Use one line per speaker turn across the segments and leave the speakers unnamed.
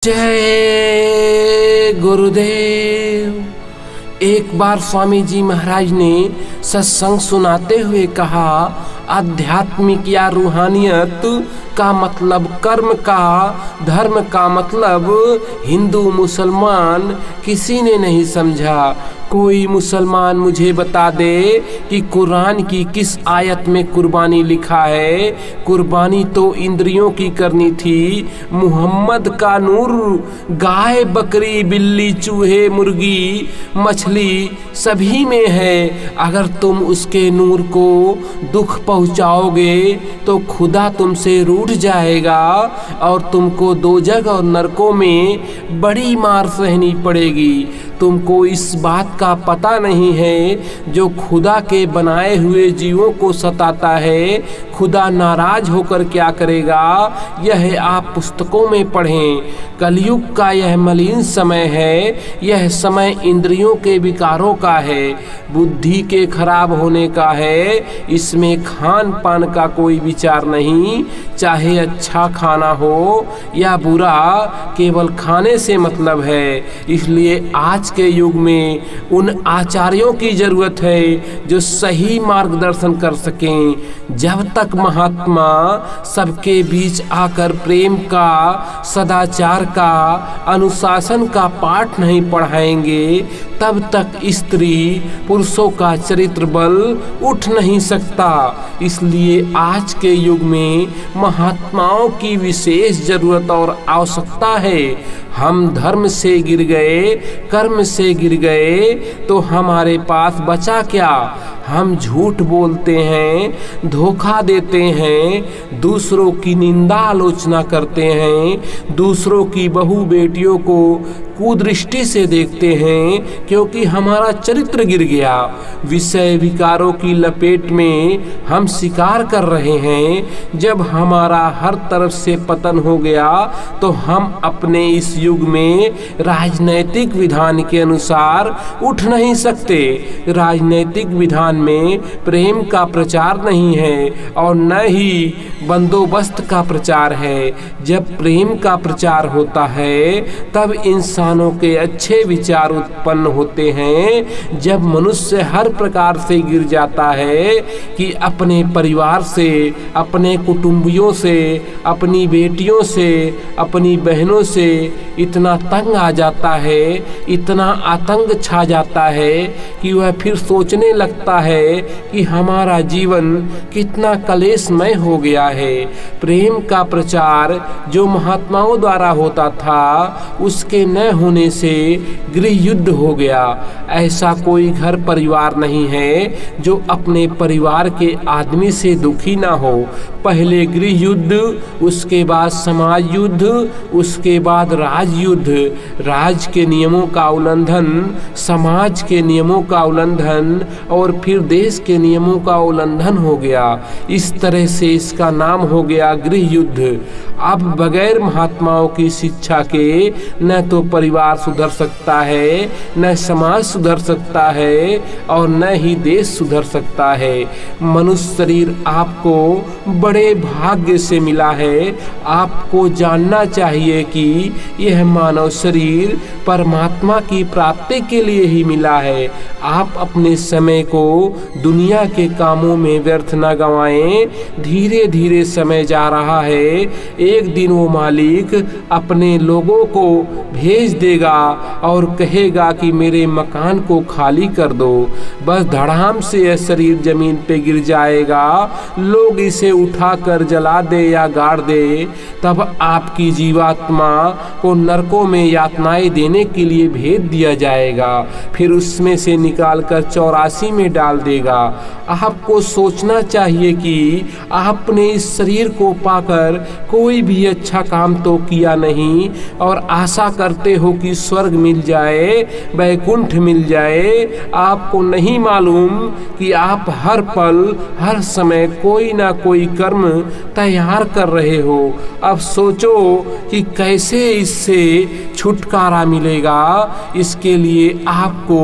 जय गुरुदेव। एक बार स्वामी जी महाराज ने सत्संग सुनाते हुए कहा, आध्यात्मिक या रूहानियत का मतलब कर्म का, धर्म का मतलब हिंदू मुसलमान किसी ने नहीं समझा। कोई मुसलमान मुझे बता दे कि कुरान की किस आयत में कुर्बानी लिखा है। कुर्बानी तो इंद्रियों की करनी थी। मुहम्मद का नूर गाय, बकरी, बिल्ली, चूहे, मुर्गी, मछली सभी में है। अगर तुम उसके नूर को दुख पहुंचाओगे तो खुदा तुमसे रूठ जाएगा और तुमको दोजख और नरकों में बड़ी मार सहनी पड़ेगी। तुमको इस बात का पता नहीं है जो खुदा के बनाए हुए जीवों को सताता है, खुदा नाराज होकर क्या करेगा, यह आप पुस्तकों में पढ़ें। कलयुग का यह मलिन समय है, यह समय इंद्रियों के विकारों का है, बुद्धि के खराब होने का है। इसमें खान पान का कोई विचार नहीं, चाहे अच्छा खाना हो या बुरा, केवल खाने से मतलब है। इसलिए आज के युग में उन आचार्यों की जरूरत है जो सही मार्गदर्शन कर सकें। जब तक महात्मा सबके बीच आकर प्रेम का, सदाचार का, अनुशासन का पाठ नहीं पढ़ाएंगे, तब तक स्त्री पुरुषों का चरित्र बल उठ नहीं सकता। इसलिए आज के युग में महात्माओं की विशेष जरूरत और आवश्यकता है। हम धर्म से गिर गए, कर्म से गिर गए तो हमारे पास बचा क्या? हम झूठ बोलते हैं, धोखा देते हैं, दूसरों की निंदा आलोचना करते हैं, दूसरों की बहू बेटियों को कुदृष्टि से देखते हैं क्योंकि हमारा चरित्र गिर गया। विषय विकारों की लपेट में हम शिकार कर रहे हैं। जब हमारा हर तरफ से पतन हो गया तो हम अपने इस युग में राजनैतिक विधान के अनुसार उठ नहीं सकते। राजनैतिक विधान में प्रेम का प्रचार नहीं है और न ही बंदोबस्त का प्रचार है। जब प्रेम का प्रचार होता है तब इंसानों के अच्छे विचार उत्पन्न होते हैं। जब मनुष्य हर प्रकार से गिर जाता है कि अपने परिवार से, अपने कुटुंबियों से, अपनी बेटियों से, अपनी बहनों से इतना तंग आ जाता है, इतना आतंक छा जाता है कि वह फिर सोचने लगता है कि हमारा जीवन कितना कलेशमय हो गया है। प्रेम का प्रचार जो महात्माओं द्वारा होता था उसके न होने से गृह युद्ध हो गया। ऐसा कोई घर परिवार नहीं है जो अपने परिवार के आदमी से दुखी ना हो। पहले गृह युद्ध, उसके बाद समाज युद्ध, उसके बाद राज युद्ध। राज के नियमों का उल्लंघन, समाज के नियमों का उल्लंघन और फिर देश के नियमों का उल्लंघन हो गया। इस तरह से इसका नाम हो गया गृह युद्ध। अब बगैर महात्माओं की शिक्षा के न तो परिवार सुधर सकता है, न समाज सुधर सकता है और न ही देश सुधर सकता है। मनुष्य शरीर आपको बड़े भाग्य से मिला है। आपको जानना चाहिए कि यह मानव शरीर परमात्मा की प्राप्ति के लिए ही मिला है। आप अपने समय को दुनिया के कामों में व्यर्थ न गंवाएं। धीरे धीरे समय जा रहा है। एक दिन वो मालिक अपने लोगों को भेज देगा और कहेगा कि मेरे मकान को खाली कर दो। बस धड़ाम से यह शरीर जमीन पे गिर जाएगा। लोग इसे उठाकर जला दे या गाड़ दे, तब आपकी जीवात्मा को नरकों में यातनाएं देने के लिए भेज दिया जाएगा। फिर उसमें से निकालकर 84 में डाल देगा। आपको सोचना चाहिए कि आपने इस शरीर को पाकर कोई भी अच्छा काम तो किया नहीं और आशा करते हो कि स्वर्ग मिल जाए, वैकुंठ मिल जाए। आपको नहीं मालूम कि आप हर पल, हर समय कोई ना कोई कर्म कर्म तैयार कर रहे हो। अब सोचो कि कैसे इससे छुटकारा मिलेगा। इसके लिए आपको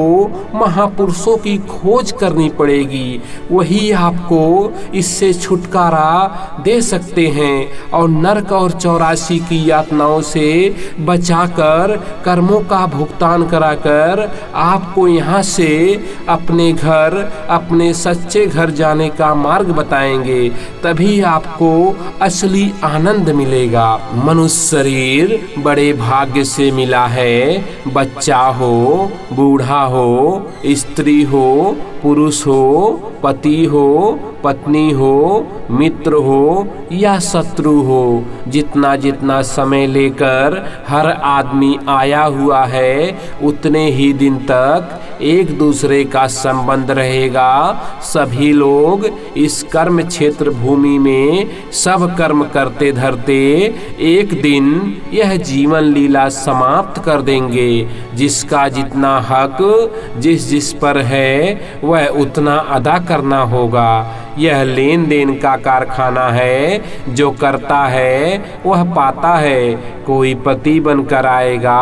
महापुरुषों की खोज करनी पड़ेगी, वही आपको इससे छुटकारा दे सकते हैं और नरक और 84 की यातनाओं से बचाकर कर्मों का भुगतान कराकर आपको यहाँ से अपने घर, अपने सच्चे घर जाने का मार्ग बताएंगे। तभी आपको असली आनंद मिलेगा। मनुष्य शरीर बड़े भाग्य से मिला है। बच्चा हो, बूढ़ा हो, स्त्री हो, पुरुष हो, पति हो, पत्नी हो, मित्र हो या शत्रु हो, जितना जितना समय लेकर हर आदमी आया हुआ है उतने ही दिन तक एक दूसरे का संबंध रहेगा। सभी लोग इस कर्म क्षेत्र भूमि में सब कर्म करते धरते एक दिन यह जीवन लीला समाप्त कर देंगे। जिसका जितना हक जिस जिस पर है वह उतना अदा करना होगा। यह लेन देन का कारखाना है, जो करता है वह पाता है। कोई पति बनकर आएगा,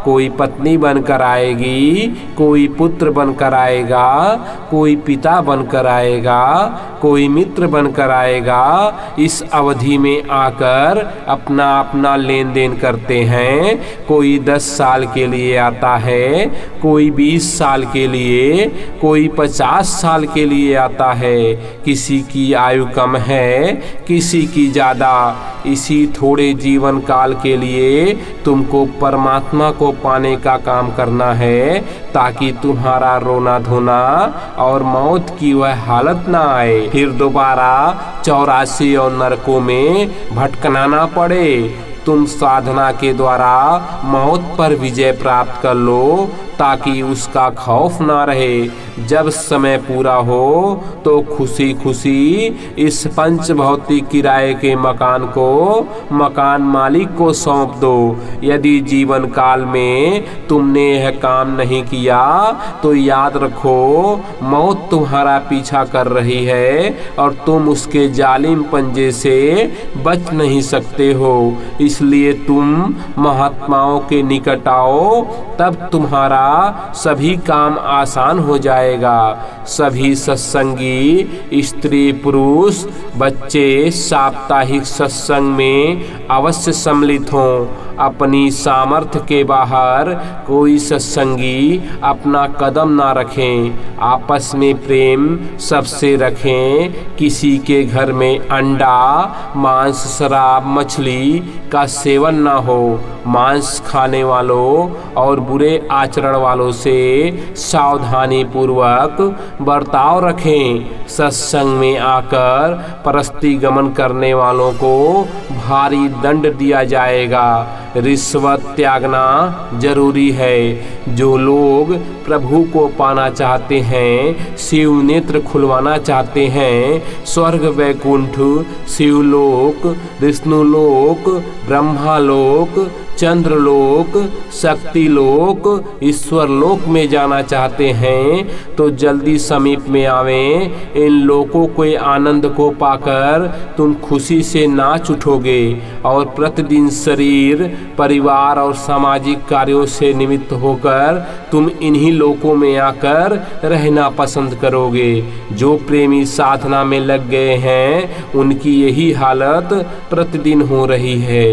कोई पत्नी बनकर आएगी, कोई पुत्र बनकर आएगा, कोई पिता बनकर आएगा, कोई मित्र बनकर आएगा। इस अवधि में आकर अपना अपना लेन देन करते हैं। कोई 10 साल के लिए आता है, कोई 20 साल के लिए, कोई 50 साल के लिए आता है। किसी की आयु कम है, किसी की ज़्यादा। इसी थोड़े जीवन काल के लिए तुमको परमात्मा को पाने का काम करना है, ताकि तुम्हारा रोना धोना और मौत की वह हालत ना आए, फिर दोबारा 84 और नरकों में भटकना ना पड़े। तुम साधना के द्वारा मौत पर विजय प्राप्त कर लो, ताकि उसका खौफ ना रहे। जब समय पूरा हो तो खुशी खुशी इस पंच भौतिक किराए के मकान को मकान मालिक को सौंप दो। यदि जीवन काल में तुमने यह काम नहीं किया तो याद रखो, मौत तुम्हारा पीछा कर रही है और तुम उसके जालिम पंजे से बच नहीं सकते हो। इसलिए तुम महात्माओं के निकट आओ, तब तुम्हारा सभी काम आसान हो जाएगा। सभी सत्संगी स्त्री पुरुष बच्चे साप्ताहिक सत्संग में अवश्य सम्मिलित हों। अपनी सामर्थ्य के बाहर कोई सत्संगी अपना कदम ना रखें। आपस में प्रेम सबसे रखें। किसी के घर में अंडा, मांस, शराब, मछली का सेवन ना हो। मांस खाने वालों और बुरे आचरण वालों से सावधानी पूर्वक बर्ताव रखें। सत्संग में आकर परस्ती गमन करने वालों को भारी दंड दिया जाएगा। रिश्वत त्यागना जरूरी है। जो लोग प्रभु को पाना चाहते हैं, शिव नेत्र खुलवाना चाहते हैं, स्वर्ग, वैकुंठ, शिवलोक, विष्णुलोक, ब्रह्मालोक, चंद्रलोक, शक्तिलोक, ईश्वरलोक में जाना चाहते हैं तो जल्दी समीप में आवें। इन लोकों के आनंद को पाकर तुम खुशी से नाच उठोगे और प्रतिदिन शरीर, परिवार और सामाजिक कार्यों से निमित्त होकर तुम इन्हीं लोकों में आकर रहना पसंद करोगे। जो प्रेमी साधना में लग गए हैं उनकी यही हालत प्रतिदिन हो रही है।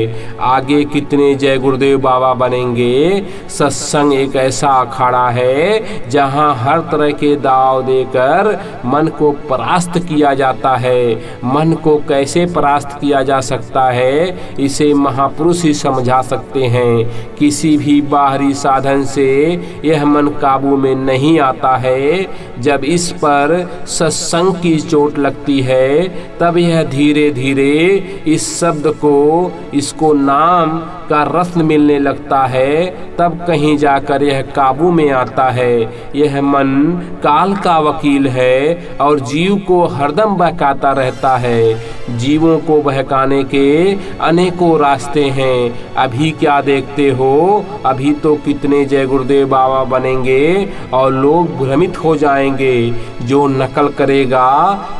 आगे कितने जय गुरुदेव बाबा बनेंगे। सत्संग एक ऐसा अखाड़ा है जहां हर तरह के दाव देकर मन को परास्त किया जाता है। मन को कैसे परास्त किया जा सकता है, इसे महापुरुष ही समझा सकते हैं। किसी भी बाहरी साधन से यह मन काबू में नहीं आता है। जब इस पर सत्संग की चोट लगती है तब यह धीरे धीरे इस शब्द को, इसको नाम का रत्न मिलने लगता है। तब कहीं जाकर यह काबू में आता है। यह मन काल का वकील है और जीव को हरदम बहकाता रहता है। जीवों को बहकाने के अनेकों रास्ते हैं। अभी क्या देखते हो, अभी तो कितने जय गुरुदेव बाबा बनेंगे और लोग भ्रमित हो जाएंगे। जो नकल करेगा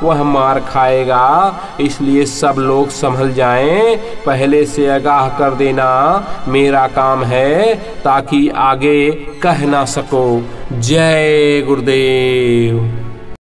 वह मार खाएगा, इसलिए सब लोग संभल जाएं। पहले से आगाह कर देना मेरा काम है, ताकि आगे कह ना सको। जय गुरुदेव।